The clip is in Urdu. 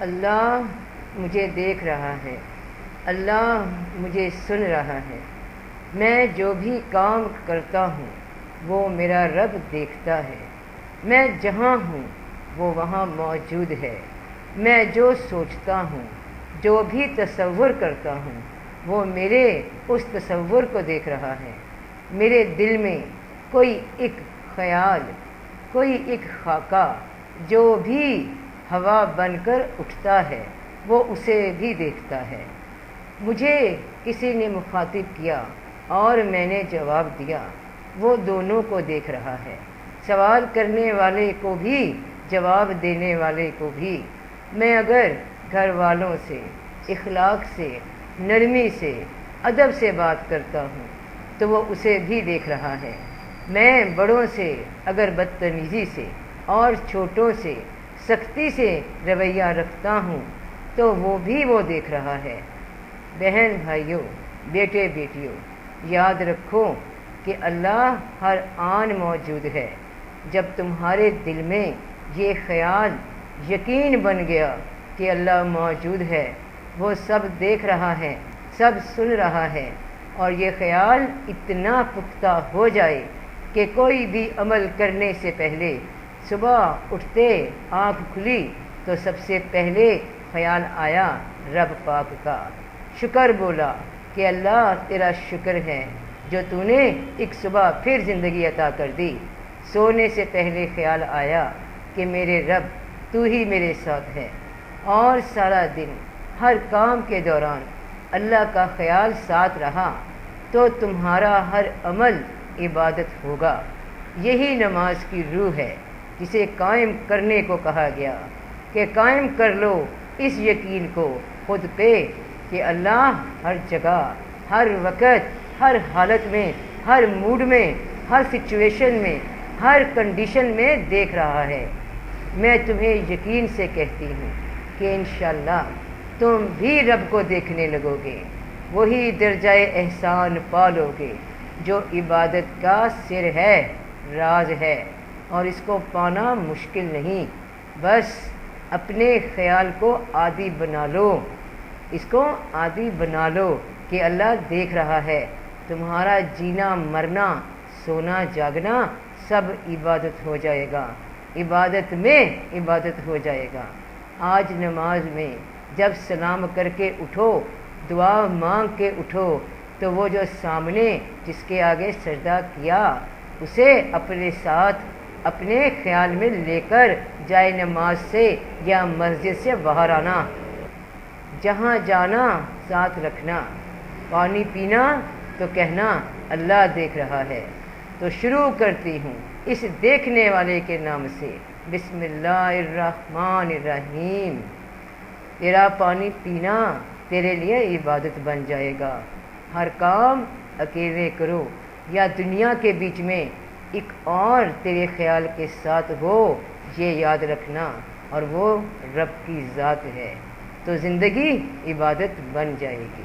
اللہ مجھے دیکھ رہا ہے، اللہ مجھے سن رہا ہے۔ میں جو بھی کام کرتا ہوں وہ میرا رب دیکھتا ہے۔ میں جہاں ہوں وہ وہاں موجود ہے۔ میں جو سوچتا ہوں، جو بھی تصور کرتا ہوں، وہ میرے اس تصور کو دیکھ رہا ہے۔ میرے دل میں کوئی ایک خیال، کوئی ایک خاکہ جو بھی ہوا بن کر اٹھتا ہے وہ اسے بھی دیکھتا ہے۔ مجھے کسی نے مخاطب کیا اور میں نے جواب دیا، وہ دونوں کو دیکھ رہا ہے، سوال کرنے والے کو بھی، جواب دینے والے کو بھی۔ میں اگر گھر والوں سے اخلاق سے، نرمی سے، ادب سے بات کرتا ہوں تو وہ اسے بھی دیکھ رہا ہے۔ میں بڑوں سے اگر بدتمیزی سے اور چھوٹوں سے سختی سے رویہ رکھتا ہوں تو وہ بھی وہ دیکھ رہا ہے۔ بہن بھائیوں، بیٹے بیٹیوں، یاد رکھو کہ اللہ ہر آن موجود ہے۔ جب تمہارے دل میں یہ خیال یقین بن گیا کہ اللہ موجود ہے، وہ سب دیکھ رہا ہے، سب سن رہا ہے، اور یہ خیال اتنا پختہ ہو جائے کہ کوئی بھی عمل کرنے سے پہلے صبح اٹھتے آنکھ کھلی تو سب سے پہلے خیال آیا رب پاک کا، شکر بولا کہ اللہ تیرا شکر ہے جو تو نے ایک صبح پھر زندگی عطا کر دی۔ سونے سے پہلے خیال آیا کہ میرے رب تو ہی میرے ساتھ ہے، اور سارا دن ہر کام کے دوران اللہ کا خیال ساتھ رہا تو تمہارا ہر عمل عبادت ہوگا۔ یہی نماز کی روح ہے جسے قائم کرنے کو کہا گیا کہ قائم کر لو اس یقین کو خود پہ کہ اللہ ہر جگہ، ہر وقت، ہر حالت میں، ہر موڈ میں، ہر سچویشن میں، ہر کنڈیشن میں دیکھ رہا ہے۔ میں تمہیں یقین سے کہتی ہوں کہ انشاءاللہ تم بھی رب کو دیکھنے لگو گے، وہی درجہ احسان پالو گے جو عبادت کا سر ہے، راز ہے، اور اس کو پانا مشکل نہیں۔ بس اپنے خیال کو عادی بنا لو، اس کو عادی بنا لو کہ اللہ دیکھ رہا ہے۔ تمہارا جینا مرنا، سونا جاگنا سب عبادت ہو جائے گا، عبادت میں عبادت ہو جائے گا۔ آج نماز میں جب سلام کر کے اٹھو، دعا مانگ کے اٹھو تو وہ جو سامنے جس کے آگے سجدہ کیا اسے اپنے ساتھ اپنے خیال میں لے کر جائے نماز سے یا مسجد سے باہر آنا، جہاں جانا ساتھ رکھنا، پانی پینا تو کہنا اللہ دیکھ رہا ہے۔ تو شروع کرتی ہوں اس دیکھنے والے کے نام سے، بسم اللہ الرحمن الرحیم۔ تیرا پانی پینا تیرے لیے عبادت بن جائے گا۔ ہر کام اکیلے کرو یا دنیا کے بیچ میں ایک اور تیرے خیال کے ساتھ ہو، یہ یاد رکھنا، اور وہ رب کی ذات ہے، تو زندگی عبادت بن جائے گی۔